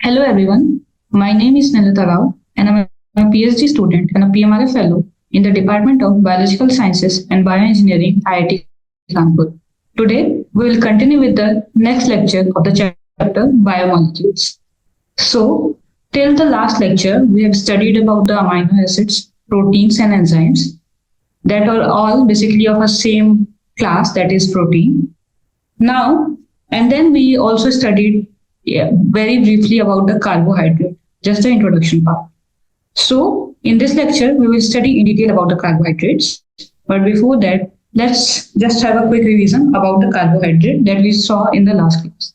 Hello everyone, my name is Snehlata and I'm a PhD student and a PMRF fellow in the Department of Biological Sciences and Bioengineering, IIT Kanpur. Today we will continue with the next lecture of the chapter Biomolecules. So, till the last lecture we have studied about the amino acids, proteins and enzymes that are all basically of a same class, that is protein. Now, and then we also studied very briefly about the carbohydrate, just the introduction part. So, in this lecture, we will study in detail about the carbohydrates. But before that, let's just have a quick revision about the carbohydrate that we saw in the last class.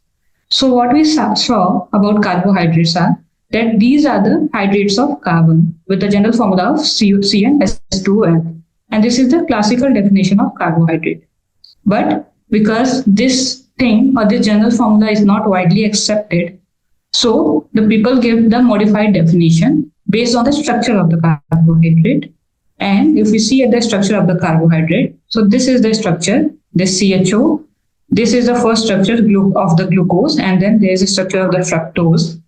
So, what we saw about carbohydrates are that these are the hydrates of carbon with the general formula of CnS2n. And this is the classical definition of carbohydrate. But because this thing or the general formula is not widely accepted, so the people give the modified definition based on the structure of the carbohydrate. And if we see at the structure of the carbohydrate, so this is the structure, this CHO, this is the first structure of the glucose, and then there is a structure of the fructose.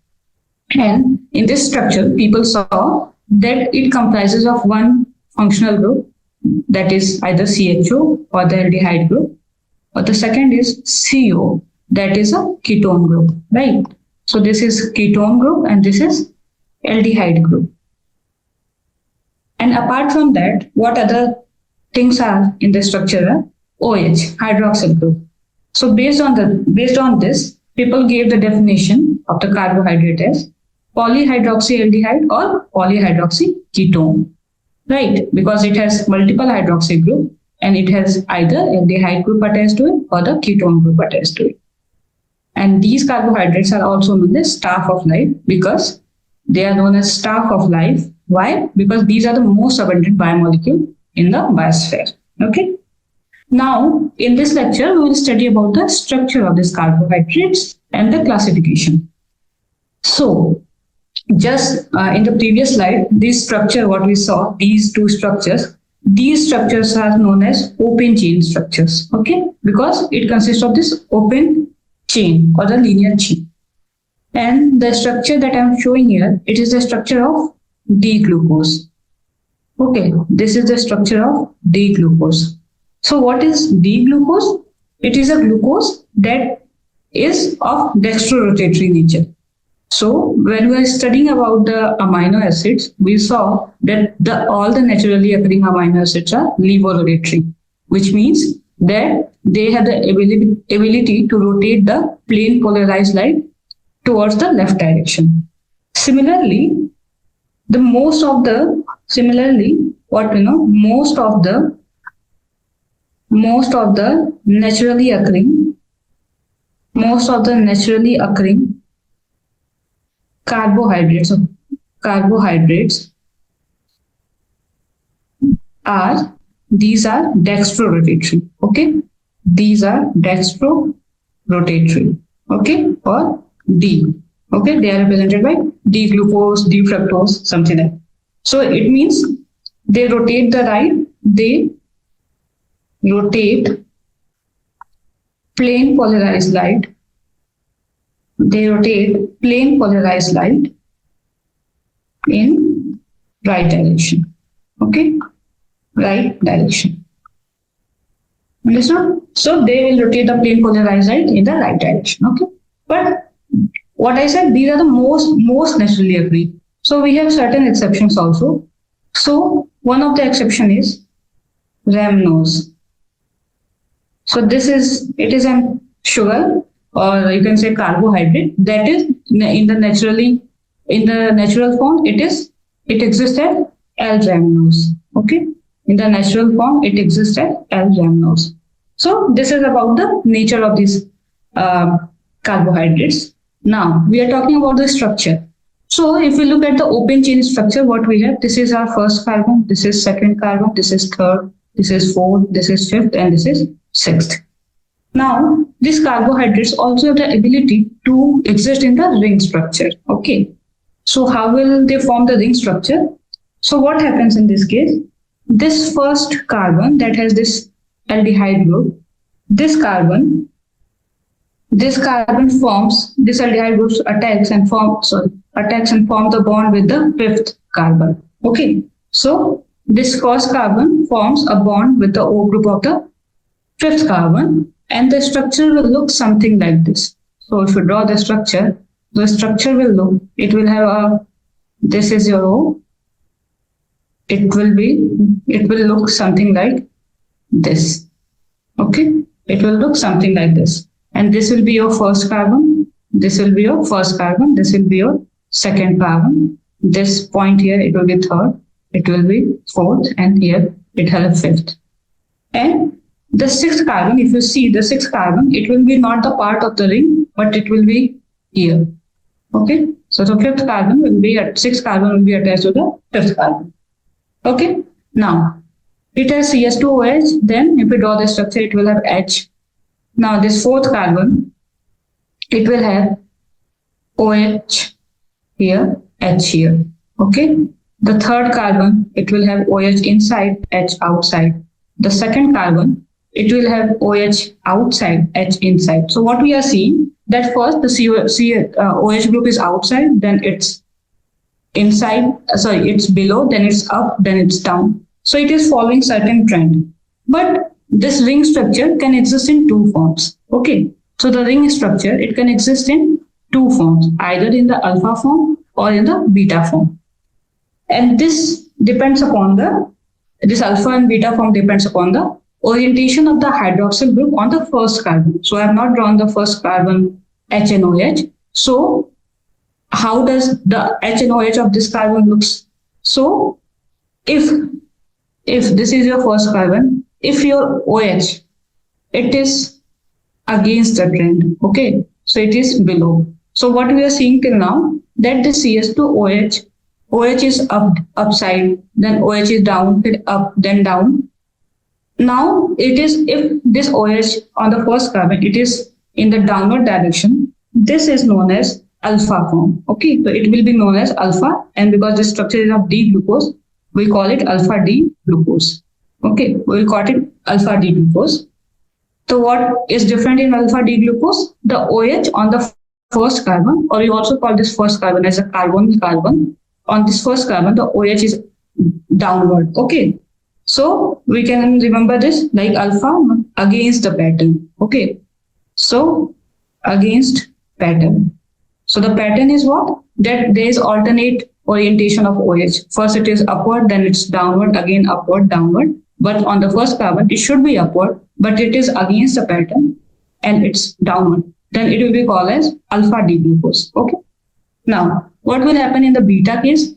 And in this structure, people saw that it comprises of one functional group, that is either CHO or the aldehyde group, or the second is CO, that is a ketone group, right? So this is ketone group and this is aldehyde group. And apart from that, what other things are in the structure? OH, hydroxyl group. So based on this, people gave the definition of the carbohydrate as polyhydroxyaldehyde or polyhydroxyketone, right? Because it has multiple hydroxy group and it has either aldehyde group attached to it or the ketone group attached to it. And these carbohydrates are also known as staff of life because they are known as staff of life. Why? Because these are the most abundant biomolecule in the biosphere. Okay. Now, in this lecture, we will study about the structure of these carbohydrates and the classification. So, just in the previous slide, this structure, what we saw, these two structures, these structures are known as open chain structures, okay? Because it consists of this open chain or the linear chain. And the structure that I'm showing here, it is the structure of D-glucose. Okay, this is the structure of D-glucose. So what is D-glucose? It is a glucose that is of dextrorotatory nature. So when we are studying about the amino acids, we saw that all the naturally occurring amino acids are levorotatory, which means that they have the ability to rotate the plane polarized light towards the left direction. Similarly, most of the naturally occurring carbohydrates are dextrorotatory. Okay, these are dextrorotatory. Okay, or D. Okay, they are represented by D glucose, D fructose, something like that. So it means they rotate the right. They rotate plane polarized light. They rotate plane polarized light in right direction. Okay, right direction. Understood? So they will rotate the plane polarized light in the right direction. Okay, but what I said, these are the most naturally occurring. So we have certain exceptions also. So one of the exception is rhamnose. So it is a sugar, or you can say carbohydrate, that is in the natural form it exists as L-rhamnose. Okay, in the natural form it exists as L-rhamnose. So this is about the nature of these carbohydrates. Now we are talking about the structure. So if we look at the open chain structure, what we have, this is our first carbon, this is second carbon, this is third, this is fourth, this is fifth, and this is sixth. Now, these carbohydrates also have the ability to exist in the ring structure. Okay. So how will they form the ring structure? So what happens in this case? This first carbon that has this aldehyde group, this carbon this carbon forms, this aldehyde group attacks and form the bond with the fifth carbon. Okay, so this first carbon forms a bond with the O group of the fifth carbon, and the structure will look something like this. So if you draw the structure will look, it will have a, this is your O, it will look something like this. Okay, it will look something like this, and this will be your first carbon, this will be your first carbon, this will be your second carbon, this point here it will be third, it will be fourth, and here it has a fifth. And the sixth carbon, if you see the sixth carbon, it will be not the part of the ring, but it will be here. Okay, so the fifth carbon will be at sixth carbon will be attached to the fifth carbon. Okay, now it has CS2OH, then if we draw the structure, it will have H. Now this fourth carbon, it will have OH here, H here. Okay, the third carbon, it will have OH inside, H outside. The second carbon, it will have OH outside, H inside. So what we are seeing, that first the OH group is outside, then it's inside, it's below, then it's up, then it's down. So it is following certain trend. But this ring structure can exist in two forms. Okay, so the ring structure, it can exist in two forms, either in the alpha form or in the beta form. And this depends upon this alpha and beta form depends upon the orientation of the hydroxyl group on the first carbon. So I have not drawn the first carbon H and OH. So how does the H and OH of this carbon looks? So if this is your first carbon, if your OH, it is against the trend, okay, so it is below. So what we are seeing till now, that the CS2OH, OH is upside, then OH is down, then up, then down. Now it is, if this OH on the first carbon, it is in the downward direction, this is known as alpha form. Okay, so it will be known as alpha, and because the structure is of D glucose, we call it alpha D glucose. Okay, we will call it alpha D glucose. So what is different in alpha D glucose? The OH on the first carbon, or you also call this first carbon as a carbonyl carbon. On this first carbon, the OH is downward. Okay, so we can remember this like alpha against the pattern. Okay, so against pattern. So the pattern is what? That there is alternate orientation of OH. First it is upward, then it's downward, again upward, downward. But on the first carbon, it should be upward, but it is against the pattern and it's downward. Then it will be called as alpha D glucose. Okay. Now, what will happen in the beta case?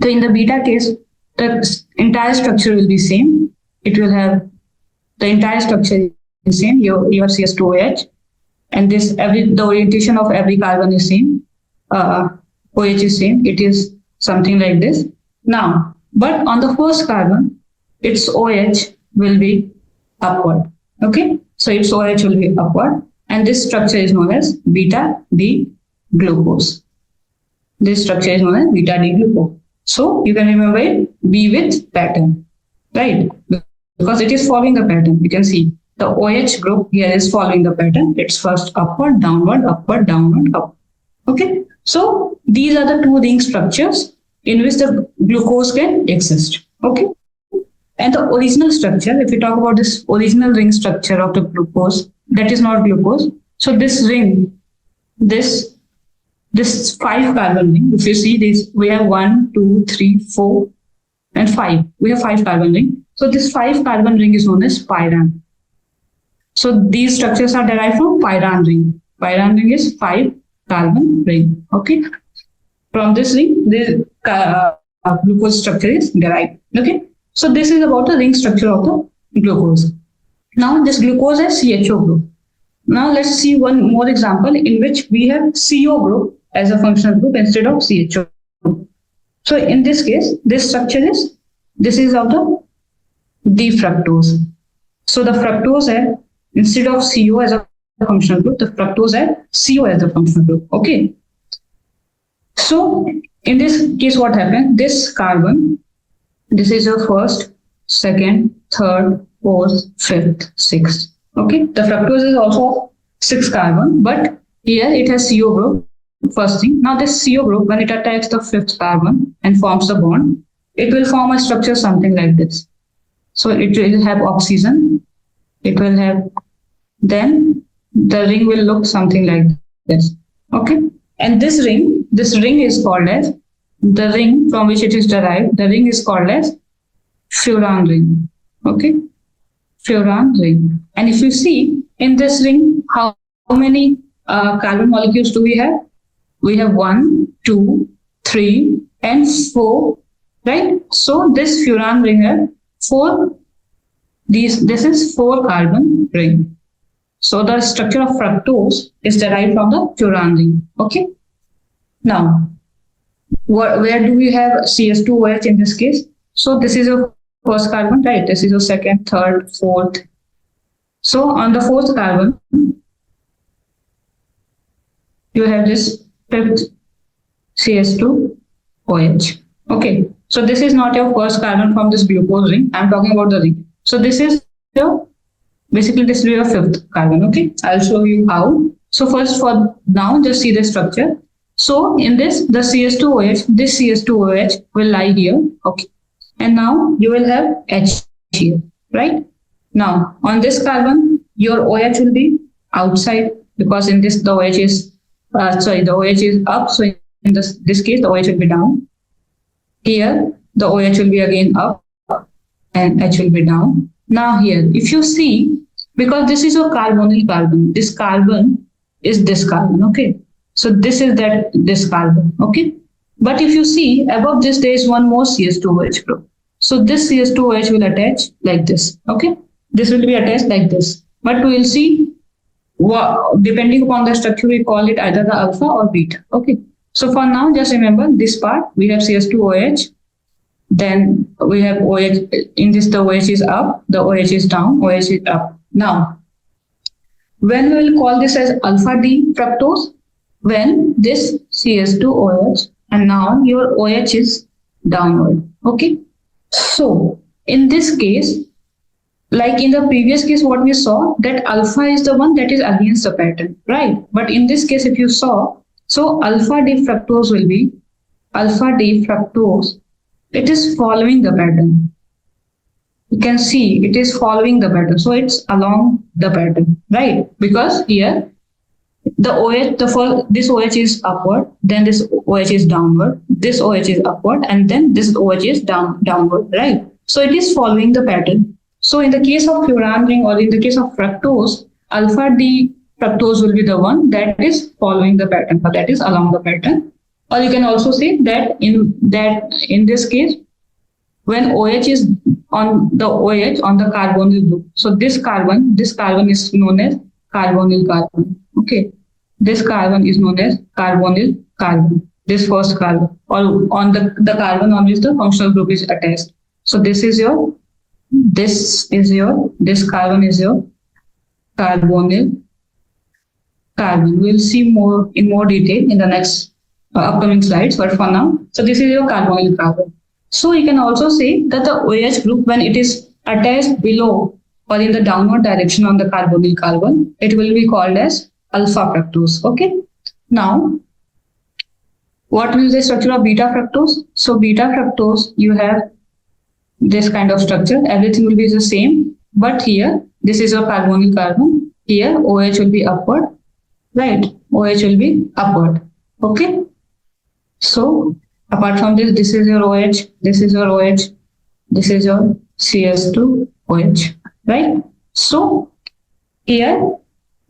So in the beta case, the entire structure will be same. It will have the entire structure is same. Your CS2OH, and the orientation of every carbon is same. OH is same. It is something like this. Now, but on the first carbon, its OH will be upward. Okay, so its OH will be upward, and this structure is known as beta D glucose. This structure is known as beta D glucose. So you can remember it B with pattern, right? Because it is following the pattern. You can see the OH group here is following the pattern. It's first upward, downward, up. Okay, so these are the two ring structures in which the glucose can exist. Okay, and the original structure, if we talk about this original ring structure of the glucose, that is not glucose. So this ring, this 5 carbon ring, if you see this, we have 1, 2, 3, 4, and 5. We have 5 carbon ring. So this 5 carbon ring is known as pyran. So these structures are derived from pyran ring. Pyran ring is 5 carbon ring. Okay. From this ring, the glucose structure is derived. Okay. So this is about the ring structure of the glucose. Now this glucose has CHO group. Now let's see one more example in which we have CO group as a functional group instead of CHO group. So in this case, this structure is, this is of the D-fructose. So the fructose has, instead of CO as a functional group, the fructose has CO as a functional group. Okay. So in this case, what happened? This carbon, this is your first, second, third, fourth, fifth, sixth. Okay. The fructose is also 6 carbon, but here it has CO group, first thing. Now this CO group, when it attacks the fifth carbon and forms the bond, it will form a structure something like this. So it will have oxygen, it will have, then the ring will look something like this. Okay. And this ring is called as, the ring from which it is derived, the ring is called as furan ring. Okay. Furan ring. And if you see in this ring, how many carbon molecules do we have? We have 1, 2, 3, and 4, right? So this furan ring has 4. This is 4 carbon ring. So the structure of fructose is derived from the furan ring. Okay. Now, where do we have CS2OH in this case? So this is your first carbon, right? This is your second, third, fourth. So on the fourth carbon, you have this fifth CS2OH. Okay. So this is not your first carbon from this glucose ring. I'm talking about the ring. So this is your, basically this is your fifth carbon. Okay. I'll show you how. So first, for now, just see the structure. So in this, the CS2OH, this CS2OH will lie here. Okay. And now you will have H here, right? Now on this carbon, your OH will be outside, because in this the OH is, the OH is up. So in this case, the OH will be down. Here, the OH will be again up and H will be down. Now here, if you see, because this is a carbonyl carbon, this carbon is this carbon, okay? So this is this carbon, okay? But if you see above this, there is one more CS2OH group. So this CS2OH will attach like this, okay? This will be attached like this. But we will see, depending upon the structure, we call it either the alpha or beta, okay? So for now, just remember this part, we have CS2OH, then we have OH, in this the OH is up, the OH is down, OH is up. Now, when we will call this as alpha D fructose, when this CS2OH and now your OH is downward, okay? So in this case, like in the previous case, what we saw, that alpha is the one that is against the pattern, right? But in this case, if you saw, so alpha D fructose will be, alpha D fructose, it is following the pattern. You can see it is following the pattern. So it's along the pattern, right? Because here, the OH, this OH is upward, then this OH is downward, this OH is upward, and then this OH is downward, right? So it is following the pattern. So in the case of furan ring or in the case of fructose, alpha D fructose will be the one that is following the pattern, or that is along the pattern. Or you can also say that in this case, when OH is on the carbonyl group. So this carbon is known as carbonyl carbon. Okay. This carbon is known as carbonyl carbon. This first carbon, or on the carbon on which the functional group is attached. So this carbon is your carbonyl carbon. We'll see more in more detail in the next upcoming slides, but for now, so this is your carbonyl carbon. So you can also say that the OH group, when it is attached below or in the downward direction on the carbonyl carbon, it will be called as alpha fructose. Okay. Now, what will be the structure of beta fructose? So beta fructose, you have this kind of structure. Everything will be the same, but here, this is your carbonyl carbon. Here, OH will be upward, right? OH will be upward. Okay. So apart from this, this is your OH, this is your OH, this is your CS2OH, right? So here,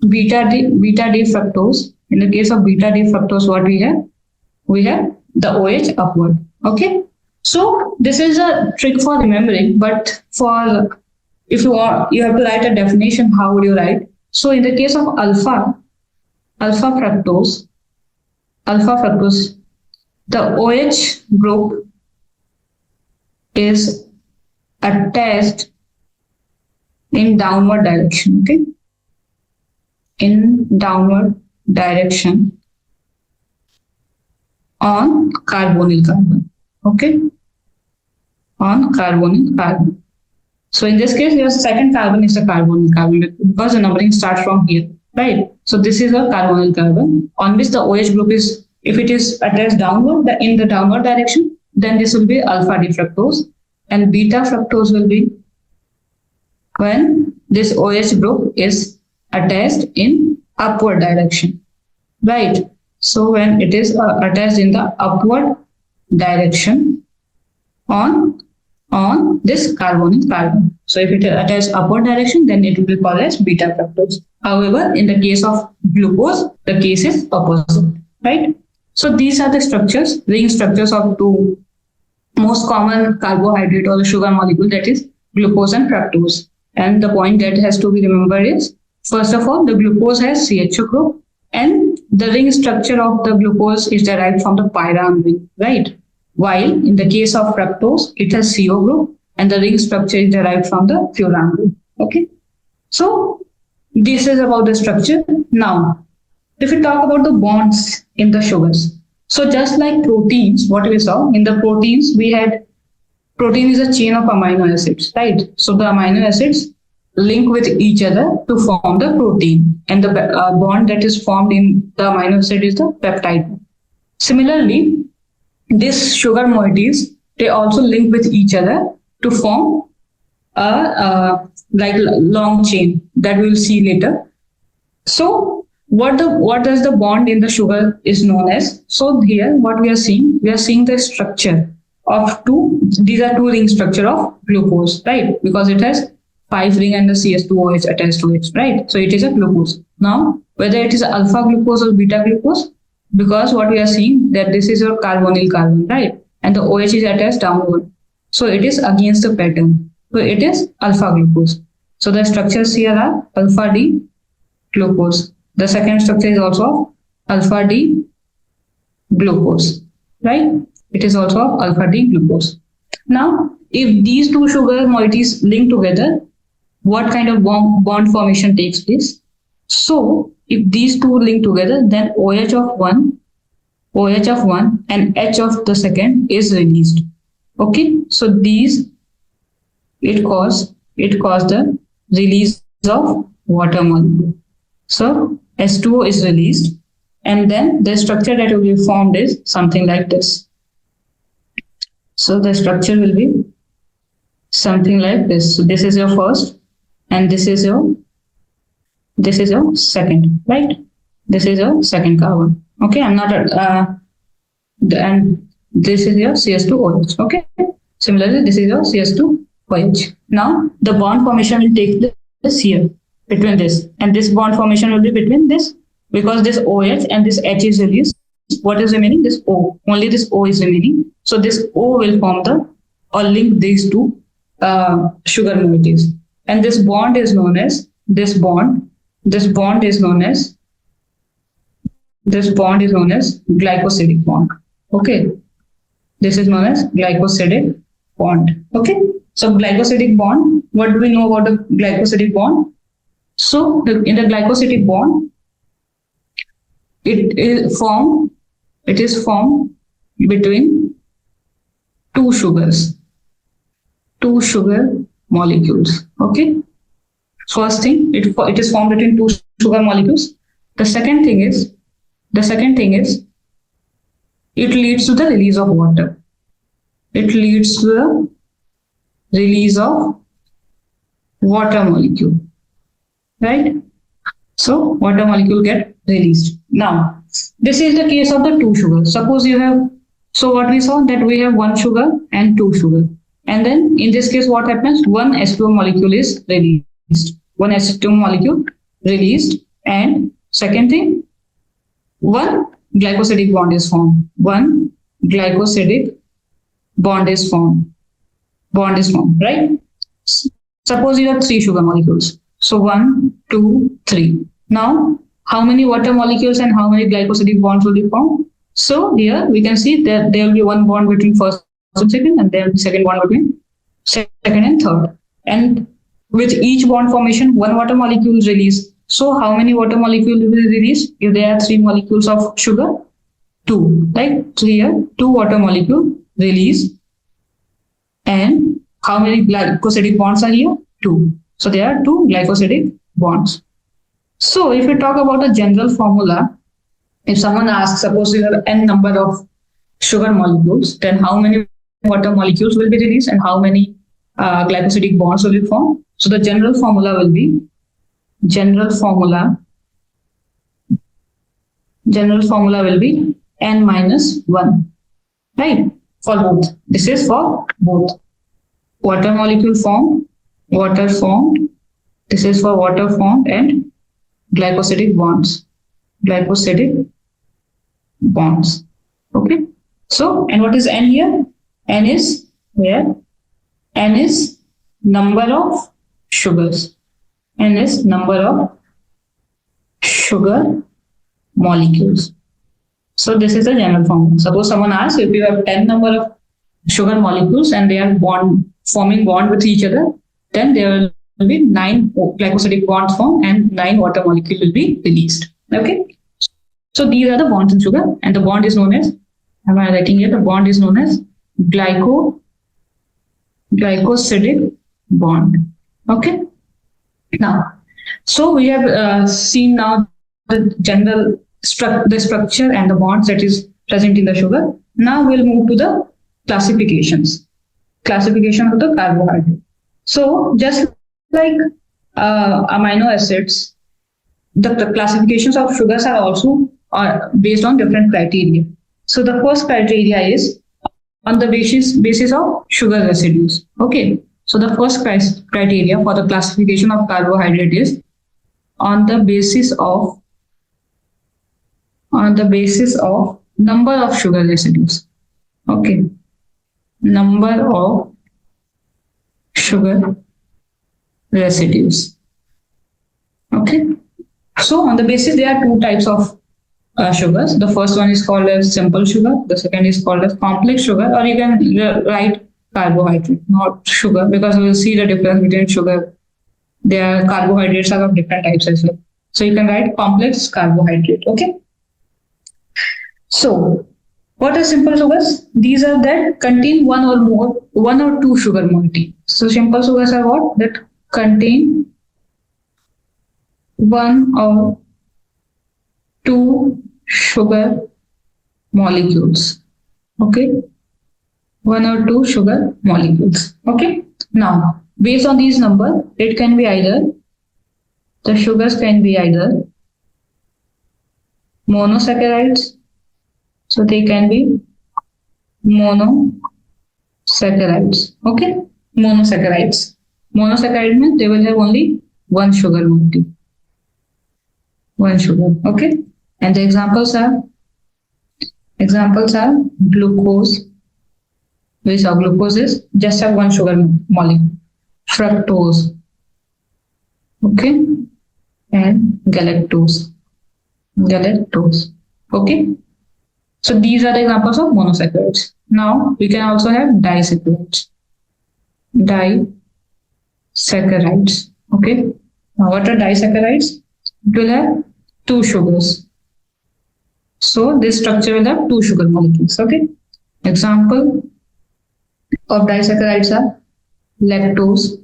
beta D fructose. In the case of beta D fructose, what we have? We have the OH upward. Okay. So this is a trick for remembering, but for if you want, you have to write a definition. How would you write? So in the case of alpha fructose, the OH group is attached in downward direction, okay? In downward direction on carbonyl carbon, okay? On carbonyl carbon. So in this case, your second carbon is the carbonyl carbon because the numbering starts from here. right? So this is a carbonyl carbon on which the OH group is, if it is attached downward, in the downward direction, then this will be alpha D fructose, and beta fructose will be when this OH group is attached in upward direction, right? So when it is attached in the upward direction on this carbonyl carbon. So if it attaches upward direction, then it will be called as beta fructose. However, in the case of glucose, the case is opposite, right? So these are the structures, ring structures of two most common carbohydrate or sugar molecule, that is glucose and fructose. And the point that has to be remembered is, first of all, the glucose has CHO group, and the ring structure of the glucose is derived from the pyran ring, right? While in the case of fructose, it has CO group, and the ring structure is derived from the furan group. Okay, so this is about the structure. Now, if we talk about the bonds in the sugars, so just like proteins, what we saw in the proteins, we had protein is a chain of amino acids, right? So the amino acids link with each other to form the protein, and the bond that is formed in the amino acid is the peptide. Similarly, these sugar moieties, they also link with each other to form a like long chain that we will see later. So what does the bond in the sugar is known as? So here what we are seeing the structure of two. These are two ring structure of glucose, right? Because it has 5 ring and the CS2OH attached to it, right? So it is a glucose. Now whether it is alpha glucose or beta glucose, because what we are seeing that this is your carbonyl carbon, right? And the OH is attached downward. So it is against the pattern. So it is alpha glucose. So the structures here are alpha D glucose. The second structure is also alpha D glucose, right? It is also alpha D glucose. Now, if these two sugar moieties link together, what kind of bond formation takes place? So if these two link together, then OH of one and H of the second is released. Okay, so these it cause the release of water molecule. So H2O is released, and then the structure that will be formed is something like this. So the structure will be something like this. So this is your first, and this is your second, right? This is your second carbon. Okay, I'm not and this is your CS2OH. Okay, similarly this is your CS2OH. Now the bond formation will take place here between this, and this bond formation will be between this, because this OH and this H is released. What is remaining? This O. Only this O is remaining. So this O will form or link these two sugar moieties, and this bond is known as glycosidic bond. Okay, this is known as glycosidic bond. Okay, so glycosidic bond. What do we know about the glycosidic bond? So in the glycosidic bond, it is formed between two sugar molecules. Okay, first thing, it is formed between two sugar molecules. The second thing is it leads to the release of water. It leads to the release of water molecule, right? So water molecule get released. Now this is the case of the two sugars. Suppose you have, so what we saw that we have one sugar and two sugar, and then in this case what happens? One H2O molecule is released. One H2O molecule released, and second thing, one glycosidic bond is formed. One glycosidic bond is formed, right? Suppose you have three sugar molecules. So 1, 2, 3. Now, how many water molecules and how many glycosidic bonds will be formed? So here we can see that there will be one bond between first and second, and then second bond between second and third. And with each bond formation, one water molecule is released. So how many water molecules will be released? If there are 3 molecules of sugar, 2, right? So here 2 water molecule released. And how many glycosidic bonds are here? 2. So there are 2 glycosidic bonds. So if we talk about a general formula, if someone asks, suppose you have n number of sugar molecules, then how many water molecules will be released and how many glycosidic bonds will be formed. So the general formula general formula will be n minus 1, right? For both. This is for both. Water molecule formed, water formed. This is for water formed and glycosidic bonds. Glycosidic bonds. Okay. So, and what is n here? N is where? N is number of sugars. N is number of sugar molecules. So this is the general formula. Suppose someone asks, if you have 10 number of sugar molecules and they are forming bond with each other, then there will be 9 glycosidic bonds formed and 9 water molecules will be released. Okay. So these are the bonds in sugar, and the bond is known as, am I writing here? The bond is known as glycosidic bond. Okay. Now, so we have seen now the general the structure and the bonds that is present in the sugar. Now we'll move to the classifications. Classification of the carbohydrate. So just like amino acids, the classifications of sugars are also based on different criteria. So the first criteria is on the basis of sugar residues. Okay. So the first criteria for the classification of carbohydrate is on the basis of number of sugar residues. Okay. Number of sugar residues. Okay. So on the basis, there are two types of sugars. The first one is called as simple sugar. The second is called as complex sugar, or you can write carbohydrate, not sugar, because we will see the difference between sugar. Their carbohydrates are of different types as well. So you can write complex carbohydrate. Okay. So what are simple sugars? These are that contain one or two sugar moiety. So simple sugars are what? That contain one or two sugar molecules. Okay. One or two sugar molecules. Okay. Now, based on these numbers, it can be either, the sugars can be either monosaccharides. So they can be monosaccharides. Okay. Monosaccharides. Monosaccharide means they will have only one sugar moiety. One sugar. Okay. And the examples are glucose. Which are glucose is just have one sugar molecule. Fructose. Okay. And galactose. Okay. So these are the examples of monosaccharides. Now we can also have disaccharides. Okay. Now what are disaccharides? It will have two sugars. So this structure will have two sugar molecules. Okay. Example of disaccharides are lactose.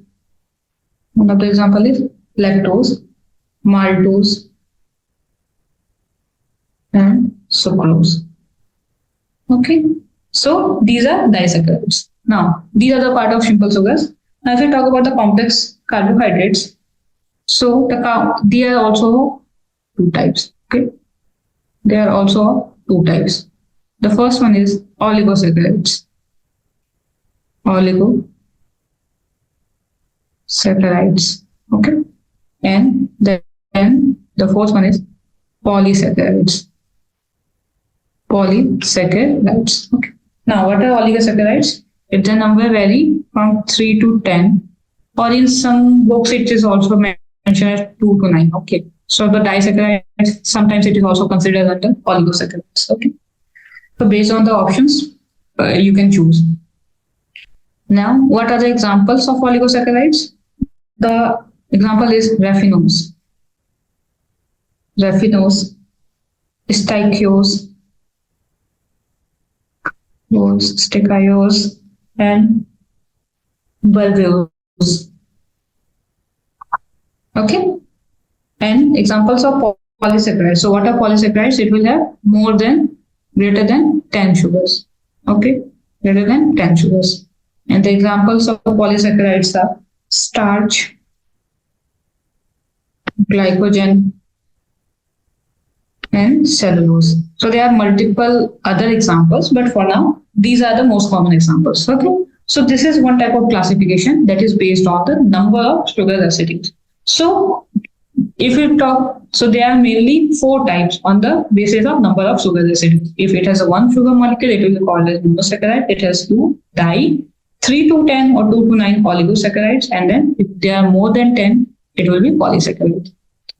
One of the example is lactose, maltose, and sucrose. Okay. So these are disaccharides. Now these are the part of simple sugars. Now if we talk about the complex carbohydrates, so there are also two types. Okay. There are also two types. The first one is oligosaccharides. Okay. And then the fourth one is polysaccharides. Okay. Now what are oligosaccharides? If the number vary from 3 to 10, or in some books it is also mentioned as 2 to 9. Okay. So the disaccharides, sometimes it is also considered under oligosaccharides. Okay. So based on the options, you can choose. Now, what are the examples of oligosaccharides? The example is raffinose, stachyose, and bulbose. Okay. And examples of polysaccharides. So what are polysaccharides? It will have greater than 10 sugars. Okay, greater than 10 sugars. And the examples of polysaccharides are starch, glycogen, and cellulose. So there are multiple other examples, but for now, these are the most common examples. Okay. So this is one type of classification that is based on the number of sugar residues. So if we talk, so there are mainly four types on the basis of number of sugar residues. If it has a one sugar molecule, it will be called as monosaccharide. It has two di, 3 to 10 or 2 to 9 oligosaccharides, and then if there are more than 10, it will be polysaccharide.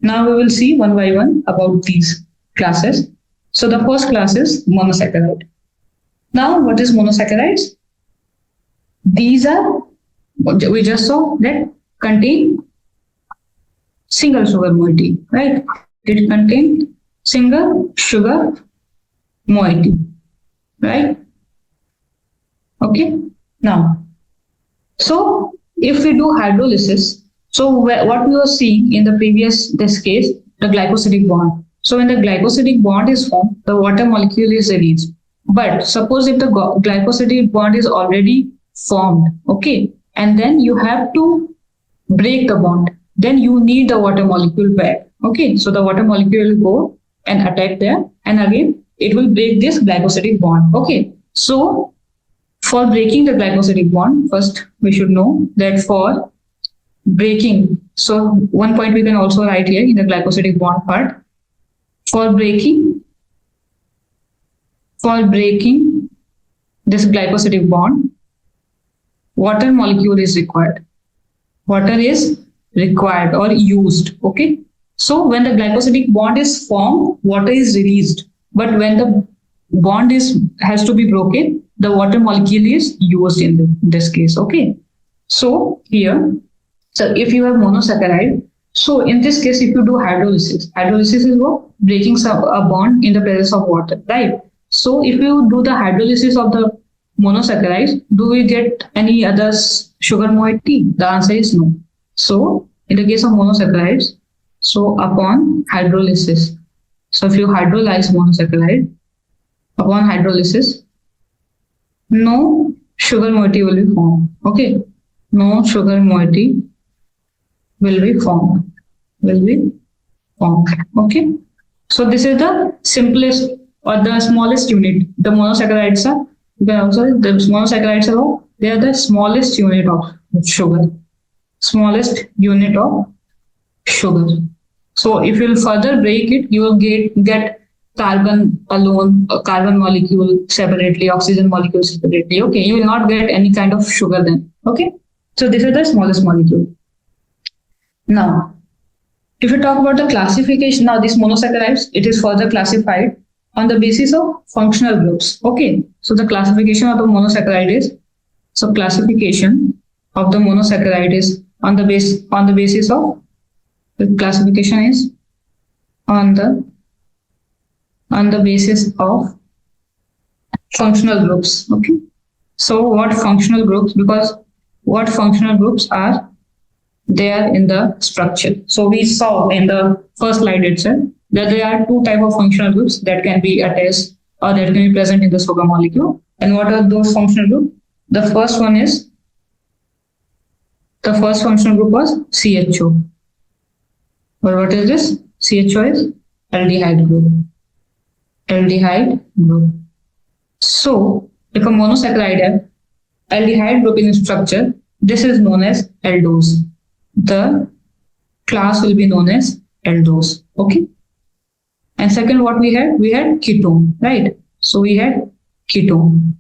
Now we will see one by one about these classes. So the first class is monosaccharide. Now what is monosaccharides? These are, we just saw that contain single sugar moiety, right? It contains single sugar moiety, right? Okay. Now, so if we do hydrolysis, so what we were seeing in the previous this case, the glycosidic bond. So when the glycosidic bond is formed, the water molecule is released. But suppose if the glycosidic bond is already formed, okay, and then you have to break the bond, then you need the water molecule back. Okay, so the water molecule will go and attack there, and again it will break this glycosidic bond. Okay, so for breaking the glycosidic bond, first we should know that for breaking, so one point we can also write here in the glycosidic bond part. For breaking this glycosidic bond, water molecule is required. Water is required or used. Okay. So when the glycosidic bond is formed, water is released. But when the bond has to be broken, the water molecule is used in this case. Okay. So here, so if you have monosaccharide, so in this case, if you do hydrolysis is what? Breaking a bond in the presence of water, right? So if you do the hydrolysis of the monosaccharides, do we get any other sugar moiety? The answer is no. So in the case of monosaccharides, so upon hydrolysis, so if you hydrolyze monosaccharide, upon hydrolysis, no sugar moiety will be formed. Okay, no sugar moiety will be formed. Okay, so this is the simplest or the smallest unit. The monosaccharides are, you can also, the monosaccharides are, they are the smallest unit of sugar. Smallest unit of sugar. So if you will further break it, you will get carbon alone, a carbon molecule separately, oxygen molecule separately. Okay, you will not get any kind of sugar then. Okay, so this is the smallest molecule. Now, if you talk about the classification, now these monosaccharides, it is further classified on the basis of functional groups. Okay, so the classification of the monosaccharide is, so classification of the monosaccharide is on the basis of, the classification is on the basis of functional groups. Okay, so what functional groups? Because what functional groups are there in the structure? So we saw in the first slide itself that there are two type of functional groups that can be attached or that can be present in the sugar molecule. And what are those functional groups? The first functional group was CHO. But what is this? CHO is aldehyde group. So if a monosaccharide has aldehyde group in structure, this is known as aldose. The class will be known as aldose. Okay. And second, what we had ketone, right? So we had ketone.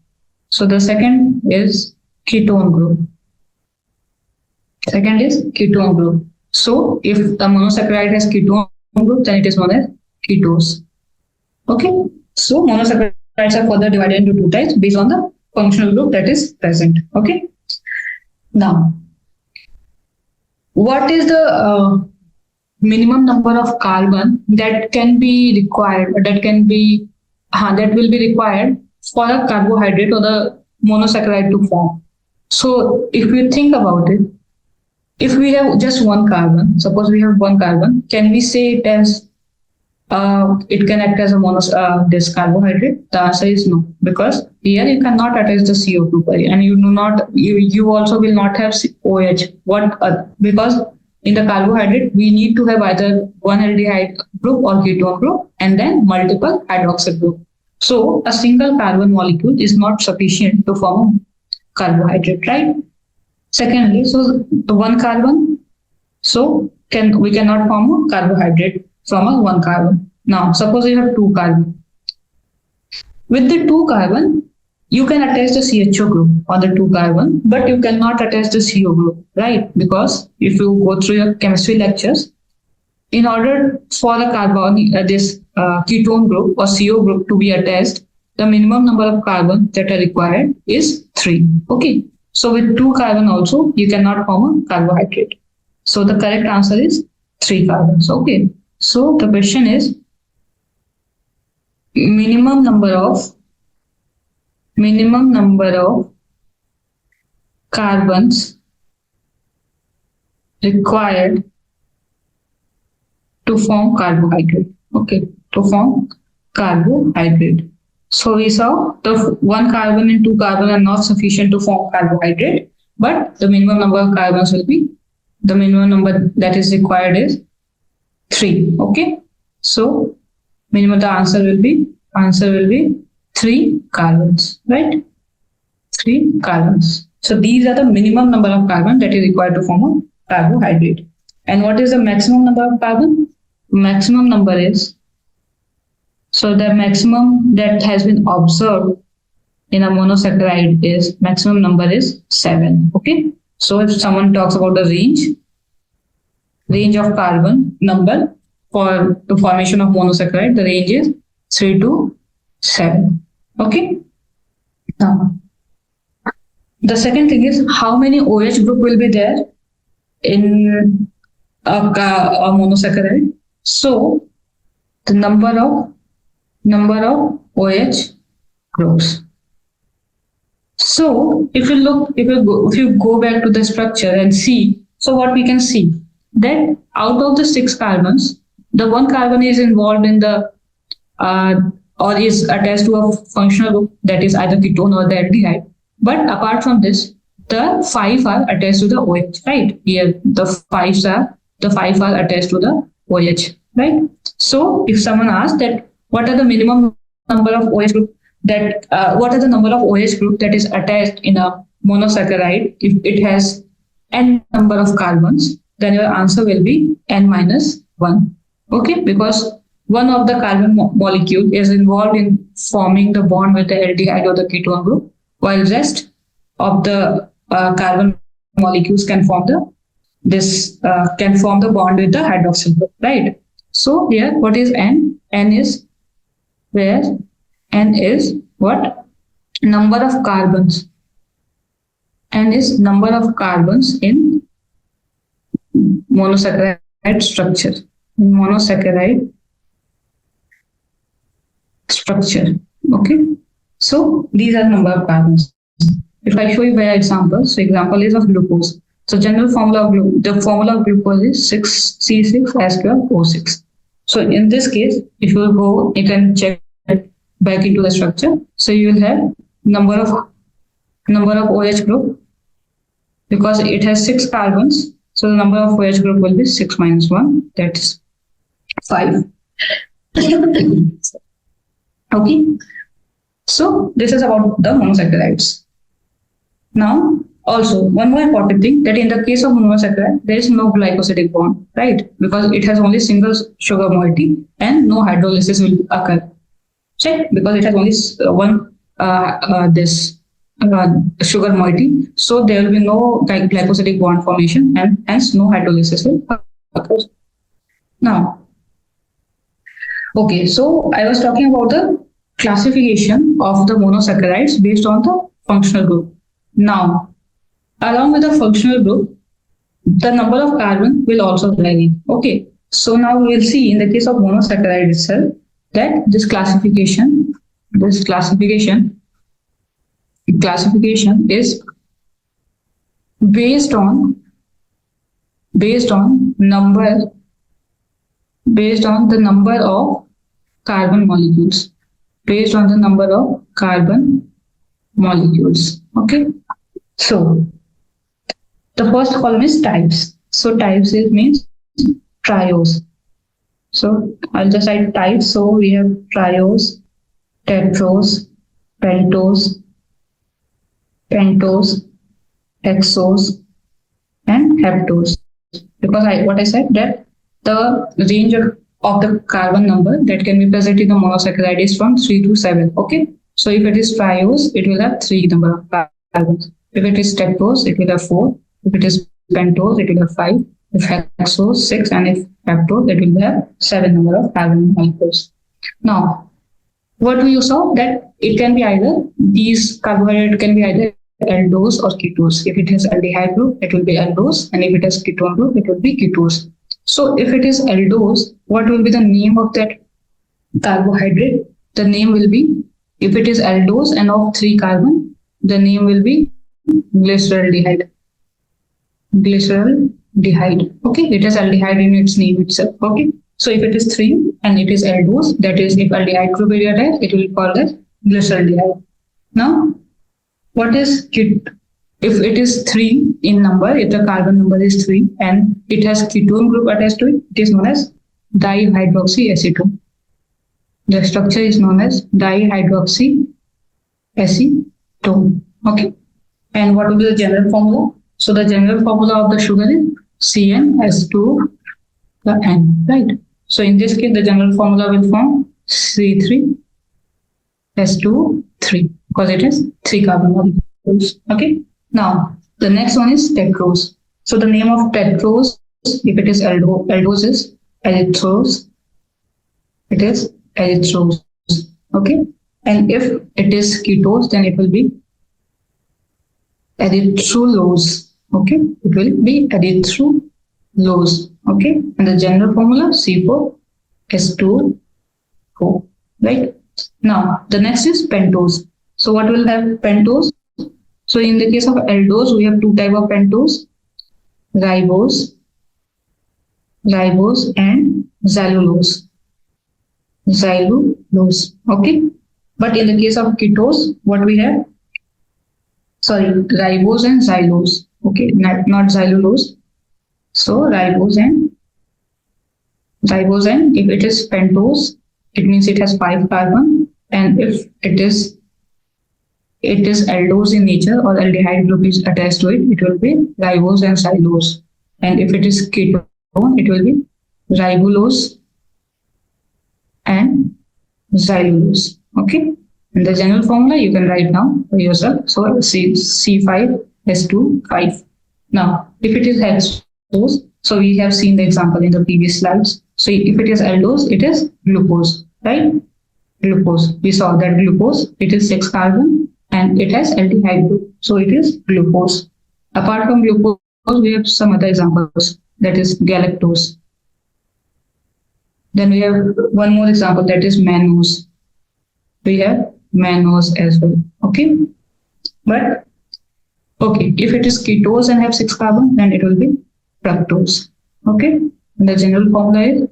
So the second is ketone group. So if the monosaccharide has ketone group, then it is known as ketose. Okay. So monosaccharides are further divided into two types based on the functional group that is present. Okay. Now, what is the minimum number of carbon that can be required, or that will be required for a carbohydrate or the monosaccharide to form? So if you think about it, If we have just one carbon, suppose we have one carbon, can we say it as it can act as a this carbohydrate? The answer is no, because here you cannot attach the CO2 and you also will not have OH. What because in the carbohydrate we need to have either one aldehyde group or ketone group and then multiple hydroxyl group. So a single carbon molecule is not sufficient to form a carbohydrate, right? Secondly, so the one carbon, so we cannot form a carbohydrate from a one carbon. Now, suppose you have two carbon. With the two carbon, you can attach the CHO group on the two carbon, but you cannot attach the CO group, right? Because if you go through your chemistry lectures, in order for the carbon, this ketone group or CO group to be attached, the minimum number of carbon that are required is 3. Okay. So with two carbon also, you cannot form a carbohydrate. So the correct answer is 3 carbons. Okay. So the question is minimum number of carbons required to form carbohydrate. Okay, to form carbohydrate. So we saw the one carbon and two carbon are not sufficient to form carbohydrate, but the minimum number of carbons will be, the minimum number that is required is 3. Okay, so minimum the answer will be 3 carbons, right? 3 carbons. So these are the minimum number of carbon that is required to form a carbohydrate. And what is the maximum number of carbon? Maximum number is, so the maximum that has been observed in a monosaccharide is, maximum number is 7. Okay. So if someone talks about the range of carbon number for the formation of monosaccharide, the range is 3 to 7. Okay. Now, the second thing is how many OH group will be there in a monosaccharide. So the number of OH groups. So if you go back to the structure and see, so what we can see that out of the 6 carbons, the one carbon is involved in the or is attached to a functional group, that is either ketone or the aldehyde. But apart from this, the 5 are attached to the OH, right? Here the 5 are attached to the OH, right? So if someone asks that what are the minimum number of OH group that what are the number of OH group that is attached in a monosaccharide if it has n number of carbons, then your answer will be n minus 1. Okay, because one of the carbon molecule is involved in forming the bond with the aldehyde or the ketone group, while rest of the carbon molecules can form the bond with the hydroxyl group, right? So here, what is n? N is where? N is what? Number of carbons. N is number of carbons in monosaccharide structure. In monosaccharide structure. Okay. So these are number of carbons. If I show you by example, so example is of glucose. So general formula of the formula of glucose is 6C6H12O6. So in this case, if you go, you can check back into the structure. So you will have number of OH group, because it has 6 carbons. So the number of OH group will be 6 minus 1, that's 5. Okay. So this is about the monosaccharides. Now, also one more important thing, that in the case of monosaccharide, there is no glycosidic bond, right? Because it has only single sugar moiety and no hydrolysis will occur. Check, because it has only one sugar moiety, so there will be no glycosidic bond formation and hence no hydrolysis will occur. Now, okay, so I was talking about the classification of the monosaccharides based on the functional group. Now, along with the functional group, the number of carbon will also vary. Okay, so now we will see in the case of monosaccharide itself that this classification is based on based on the number of carbon molecules. Based on the number of carbon molecules. Okay. So the first column is types. So types is means trios. So I'll just write types. So we have trios, tetros, pentos, hexos, and heptos. Because what I said that the range of the carbon number that can be present in the monosaccharide is from 3 to 7. Okay. So if it is trios, it will have 3 number of carbons. If it is tetros, it will have 4. If it is pentos, it will have 5. If hexos, 6. And if heptos, it will have 7 number of carbon molecules. Now, what we saw that it can be either these carbohydrate can be either aldose or ketose. If it has aldehyde group, it will be aldose, and if it has ketone group, it will be ketose. So if it is aldose, what will be the name of that carbohydrate? The name will be, if it is aldose and of 3 carbon, the name will be glyceraldehyde. Glyceraldehyde. Okay, it has aldehyde in its name itself. Okay, so if it is 3 and it is aldose, that is if aldehyde group is attached, it will be called as glyceraldehyde. Now, what is if it is 3 in number, if the carbon number is 3 and it has ketone group attached to it, it is known as dihydroxyacetone. The structure is known as dihydroxyacetone. Okay. And what will be the general formula? So the general formula of the sugar is CnH2 the N, right? So in this case, the general formula will form C3H2 3 because it has 3 carbon molecules. Okay. Now the next one is tetros. So the name of tetros, if it is aldose, is erythros. It is erythros. Okay. And if it is ketose, then it will be erythrulose. Okay, it will be erythrulose. Okay, and the general formula C4H2O. Right. Now the next is pentose. So what will have pentose? So in the case of aldose, we have 2 type of pentose: ribose and xylulose. Okay, but in the case of ketose, what we have? Sorry, ribose and xylose. Okay, not xylulose. So ribose and if it is pentose, it means it has 5 carbon, and if it is aldose in nature or aldehyde group is attached to it, it will be ribose and xylose. And if it is ketone, it will be ribulose and xylulose. Okay. And the general formula you can write down for yourself. So C5H2 5. Now, if it is hexose, so we have seen the example in the previous slides. So if it is aldose, it is glucose, right? Glucose. We saw that glucose, it is 6 carbon and it has aldehyde group. So it is glucose. Apart from glucose, we have some other examples, that is galactose. Then we have one more example, that is mannose. We have mannose as well. Okay. But okay, if it is ketose and have 6 carbon, then it will be fructose. Okay. And the general formula is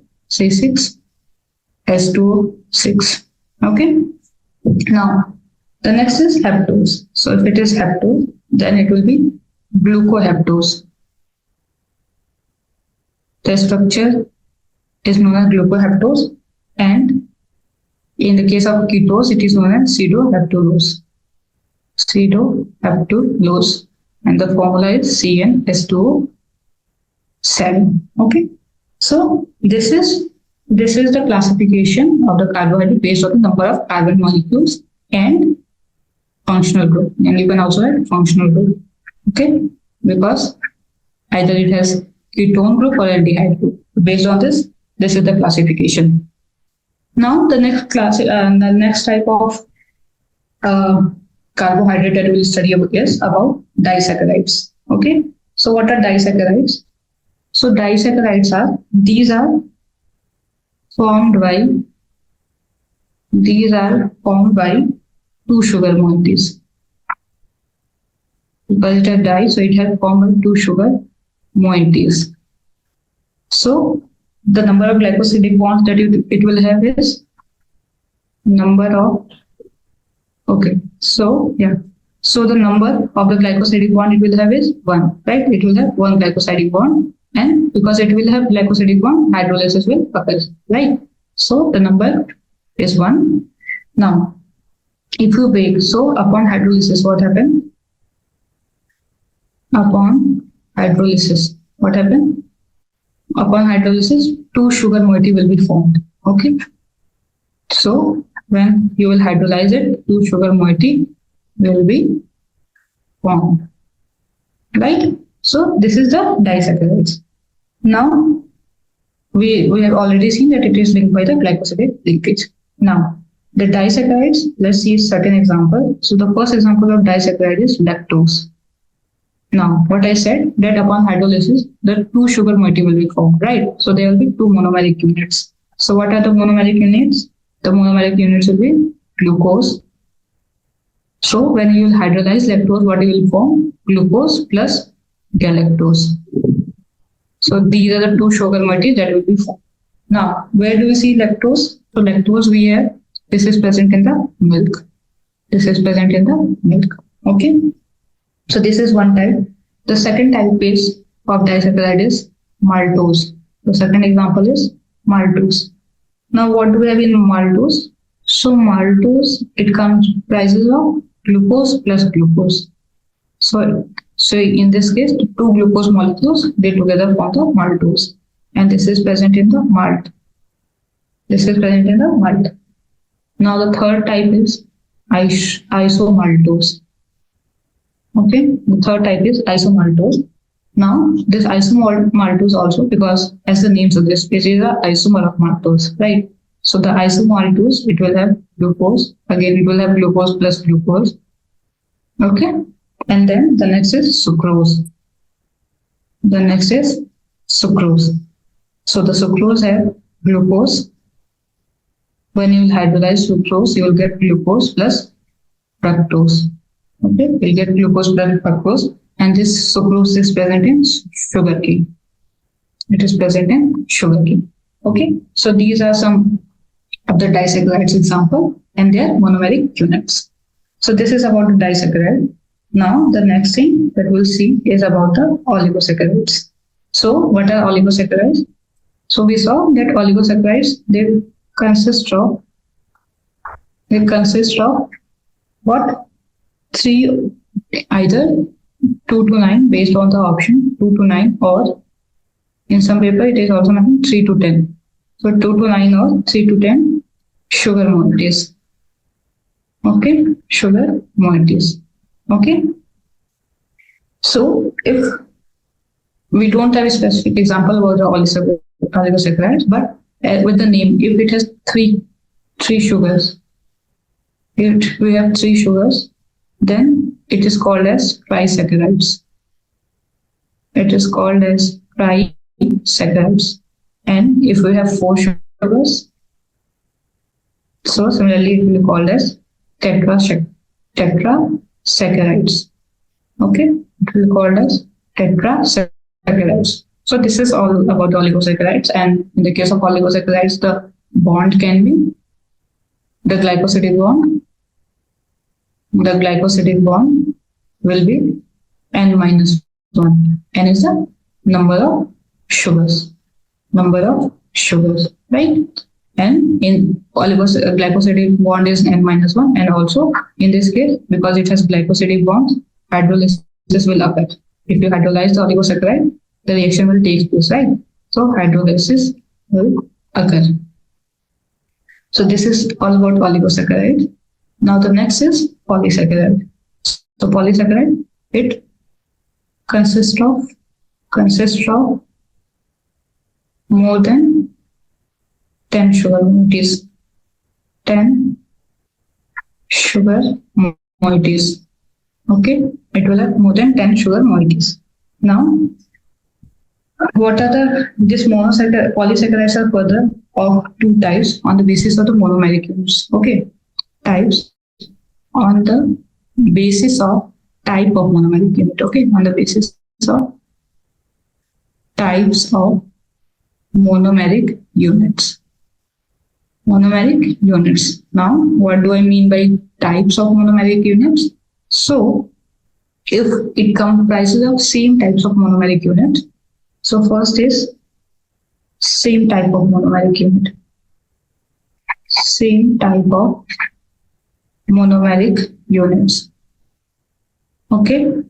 C6H2O6. Okay. Now the next is heptose. So if it is heptose, then it will be glucoheptose. The structure is known as glucoheptose, and in the case of ketose, it is known as pseudoheptulose. And the formula is CnH2O7. Okay. So this is the classification of the carbohydrate based on the number of carbon molecules and functional group. And you can also add functional group. Okay, because either it has ketone group or aldehyde group. Based on this is the classification. Now the next type of carbohydrate that we will study is about disaccharides. Okay, so what are disaccharides? So disaccharides are formed by 2 sugar moieties. Because it has di, so it has formed by 2 sugar moieties. So the number of glycosidic bonds that it will have is number of, okay, so yeah. So the number of the glycosidic bond it will have is 1, right? It will have one glycosidic bond, and because it will have glycosidic bond, hydrolysis will occur, right? So the number is 1. Now, if you break, so upon hydrolysis, what happened? Upon hydrolysis, what happened? Upon hydrolysis, two sugar moiety will be formed. Okay. So when you will hydrolyze it, two sugar moiety will be formed. Right? So this is the disaccharides. Now we have already seen that it is linked by the glycosidic linkage. Now the disaccharides, let's see certain example. So the first example of disaccharide is lactose. Now, what I said that upon hydrolysis, the two sugar moiety will be formed, right? So there will be two monomeric units. So what are the monomeric units? The monomeric units will be glucose. So when you will hydrolyze lactose, what you will form? Glucose plus galactose. So these are the two sugar moiety that will be formed. Now, where do we see lactose? So lactose we have, this is present in the milk. This is present in the milk. Okay. So this is one type. The second type is of disaccharide is maltose. The second example is maltose. Now what do we have in maltose? So maltose, it comprises of glucose plus glucose. So in this case, two glucose molecules, they together form the maltose. And this is present in the malt. This is present in the malt. Now the third type is isomaltose. Okay, the third type is isomaltose. Now, this isomaltose also, because as the name suggests, it is an isomer of maltose, right? So the isomaltose, it will have glucose. Again, it will have glucose plus glucose. Okay, and then the next is sucrose. The next is sucrose. So the sucrose have glucose. When you will hydrolyze sucrose, you will get glucose plus fructose. Okay, we'll get glucose plus fructose, and this sucrose is present in sugarcane. It is present in sugarcane. Okay, so these are some of the disaccharides example and their monomeric units. So this is about the disaccharide. Now the next thing that we'll see is about the oligosaccharides. So what are oligosaccharides? So we saw that oligosaccharides they consist of what? Three, either 2 to 9 based on the option 2 to 9, or in some paper it is also mentioned 3 to 10. So 2 to 9 or 3 to 10 sugar moieties. Okay, sugar moieties. Okay. So if we don't have a specific example about the oligosaccharides, but with the name, if it has three sugars, if we have 3 sugars, then it is called as trisaccharides. It is called as trisaccharides. And if we have 4 sugars, so similarly it will be called as tetrasaccharides. Okay, it will be called as tetrasaccharides. So this is all about oligosaccharides, and in the case of oligosaccharides, the bond can be the glycosidic bond. The glycosidic bond will be N-1. N is the number of sugars. Right? And in glycosidic bond is N-1, and also in this case, because it has glycosidic bonds, hydrolysis will occur. If you hydrolyze the oligosaccharide, the reaction will take place, right? So hydrolysis will occur. So this is all about oligosaccharide. Now the next is polysaccharide. So polysaccharide, it consists of more than 10 sugar moieties. 10 sugar moieties. Okay, it will have more than 10 sugar moieties. Now, what are this polysaccharides are further of 2 types on the basis of the monomeric units. Okay, types on the basis of type of monomeric unit. Okay, on the basis of types of monomeric units. Monomeric units. Now, what do I mean by types of monomeric units? So, if it comprises of same types of monomeric units, so first is same type of monomeric unit. Same type of monomeric units. Okay.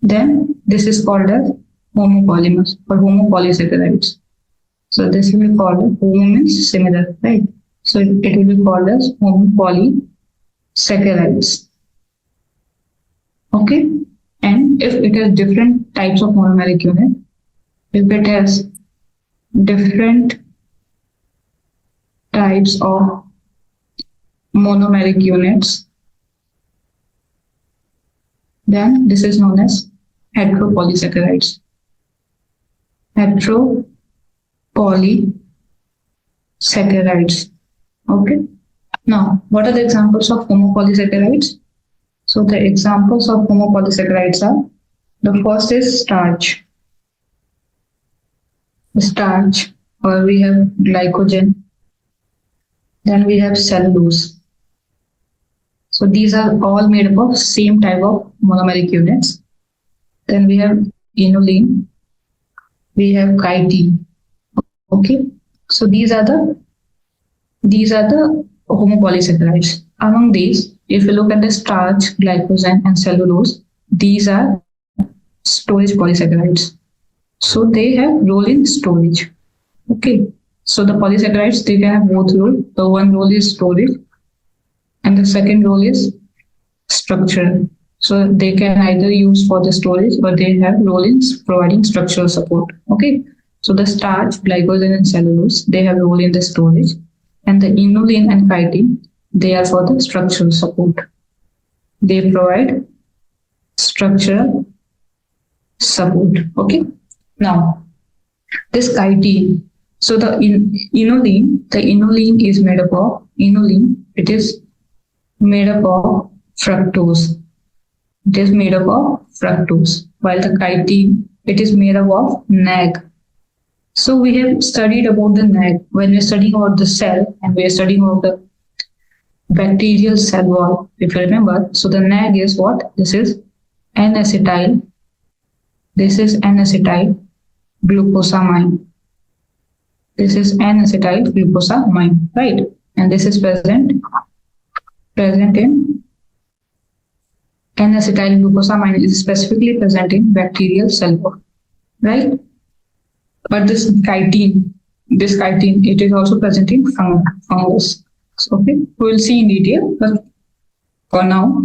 Then this is called as homopolymers or homopolysaccharides. So this will be called as homo means similar, right? So it will be called as homopolysaccharides. Okay. And if it has different types of monomeric unit, if it has different types of monomeric units, then this is known as heteropolysaccharides. Heteropolysaccharides. Okay. Now, what are the examples of homopolysaccharides? So the examples of homopolysaccharides are, the first is starch. Starch, or we have glycogen. Then we have cellulose. So these are all made up of same type of monomeric units. Then we have inulin, we have chitin. Okay, so these are the homopolysaccharides. Among these, if you look at the starch, glycogen, and cellulose, these are storage polysaccharides. So they have role in storage. Okay, so the polysaccharides, they can have both roles. The one role is storage, and the second role is structure. So they can either use for the storage or they have role in providing structural support. Okay. So the starch, glycogen, and cellulose, they have role in the storage, and the inulin and chitin, they are for the structural support. They provide structural support. Okay. Now, this chitin. So the inulin is made up of inulin. It is made up of fructose. It is made up of fructose, while the chitin, it is made up of NAG. So we have studied about the NAG when we are studying about the cell and we are studying about the bacterial cell wall, if you remember. So the NAG is what? This is N-acetyl. This is N-acetyl glucosamine. This is N-acetyl glucosamine, right? And this is present in N-acetyl glucosamine is specifically present in bacterial cell wall, right? But this chitin, it is also present in fungus. Okay, we will see in detail, but for now,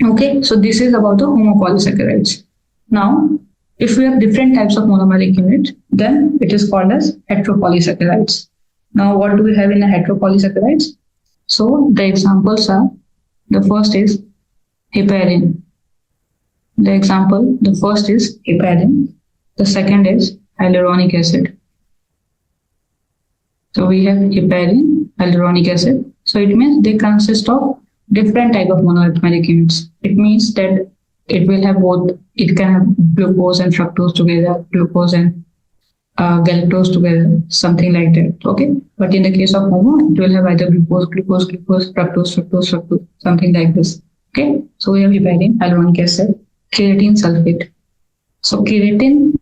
okay. So this is about the homopolysaccharides. Now, if we have different types of monomeric unit, then it is called as heteropolysaccharides. Now, what do we have in the heteropolysaccharides? So the examples are, the first is heparin. The first is heparin. The second is hyaluronic acid. So we have heparin, hyaluronic acid. So it means they consist of different type of monomeric units. It means that it will have both, it can have glucose and fructose together, glucose and galactose together, something like that. Okay. But in the case of homo, it will have either glucose, fructose, something like this. Okay. So we have heparin, hyaluronic acid, keratin sulfate. So keratin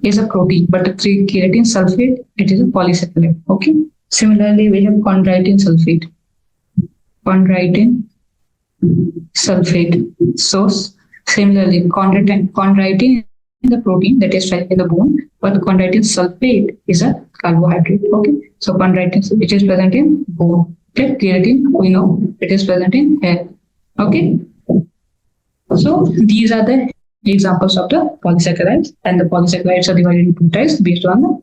is a protein, but keratin sulfate, it is a polysaccharide. Okay. Similarly, we have chondroitin sulfate. So similarly, chondroitin is the protein that is present in the bone, but chondroitin sulfate is a carbohydrate. Okay. So chondroitin, it is present in bone. Okay. Keratin, we know it is present in hair. Okay. So these are the examples of the polysaccharides, and the polysaccharides are divided into two types based on the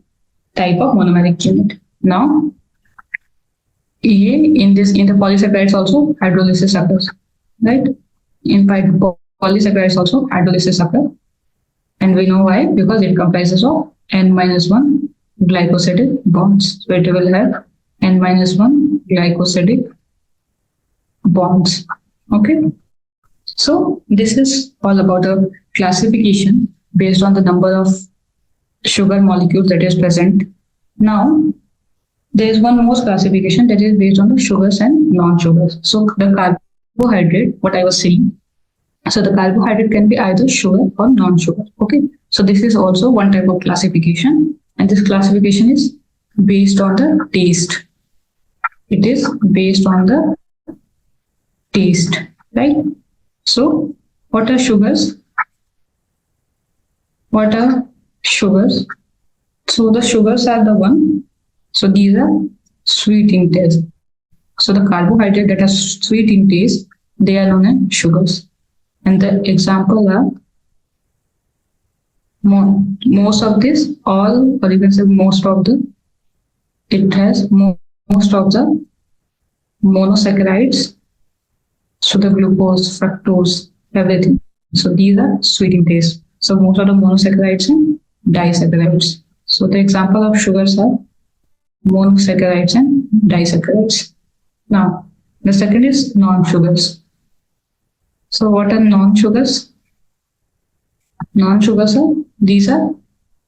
type of monomeric unit. Now, in the polysaccharides also hydrolysis occurs, right? In polysaccharides also hydrolysis occurs, and we know why, because it comprises of N-1 glycosidic bonds. So it will have N-1 glycosidic bonds. Okay. So this is all about the classification based on the number of sugar molecule that is present. Now, there is one more classification that is based on the sugars and non-sugars. So the carbohydrate, what I was saying, so the carbohydrate can be either sugar or non-sugar. Okay. So this is also one type of classification, and this classification is based on the taste. It is based on the taste, right? So what are sugars? What are sugars? So the sugars are the one. So these are sweet in taste. So the carbohydrate that are sweet in taste, they are known as sugars. And the example are most of this, all, or you can say most of the, it has most of the monosaccharides. So the glucose, fructose, everything. So these are sweet in taste. So most of the monosaccharides and disaccharides. So the example of sugars are monosaccharides and disaccharides. Now, the second is non-sugars. So what are non-sugars? Non-sugars are, these are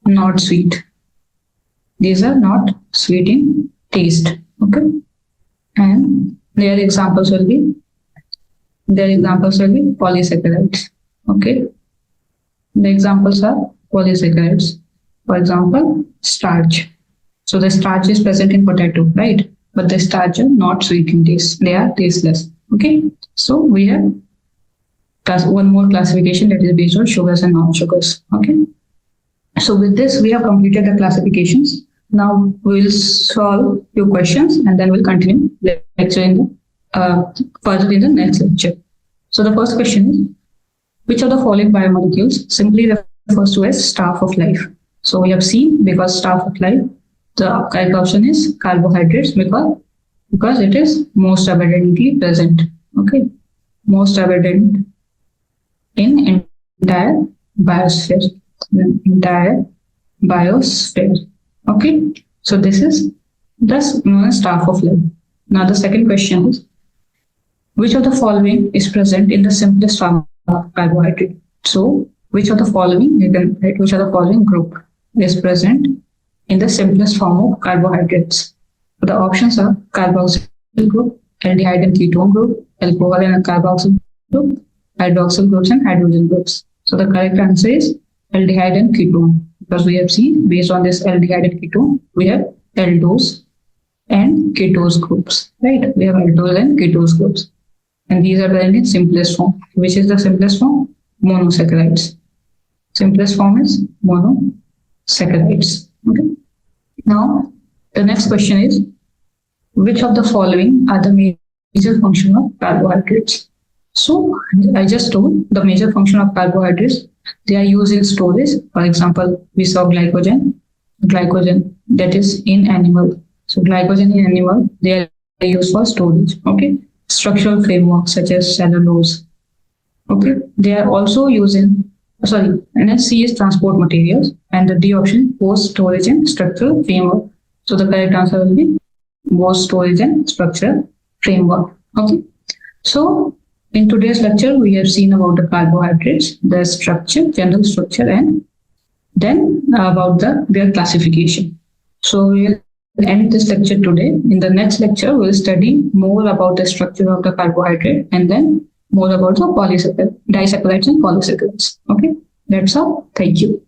not sweet. These are not sweet in taste. Okay. And their examples will be polysaccharides. Okay. The examples are polysaccharides. For example, starch. So the starch is present in potato, right? But the starch are not sweet in taste. They are tasteless. Okay. So we have one more classification that is based on sugars and non-sugars. Okay. So with this, we have completed the classifications. Now we'll solve few questions and then we'll continue lecture further in the next lecture. So the first question is, which of the following biomolecules simply refers to as staff of life? So we have seen, because staff of life, the correct option is carbohydrates, because it is most abundantly present. Okay, most abundant in entire biosphere. Okay, so this is thus known as staff of life. Now the second question is, which of the following is present in the simplest form of carbohydrate? So which of the following, you can write which of the following group is present in the simplest form of carbohydrates. So the options are carboxyl group, aldehyde and ketone group, alcohol and carboxyl group, hydroxyl groups and hydrogen groups. So the correct answer is aldehyde and ketone, because we have seen based on this aldehyde and ketone, we have aldose and ketose groups, right? We have aldose and ketose groups. And these are present in simplest form. Which is the simplest form? Monosaccharides. Simplest form is monosaccharides. Okay. Now, the next question is, which of the following are the major function of carbohydrates? So, I just told the major function of carbohydrates, they are used in storage. For example, we saw glycogen that is in animal. So, glycogen in animal, they are used for storage. Okay. Structural frameworks such as cellulose. Okay. They are also used in, and then C is transport materials, and the D option, both storage and structural framework. So the correct answer will be both storage and structural framework. Okay. So in today's lecture, we have seen about the carbohydrates, the structure, general structure, and then about their classification. So we will end this lecture today. In the next lecture, we'll study more about the structure of the carbohydrate and then more about the disaccharides and polysaccharides. Okay, that's all. Thank you.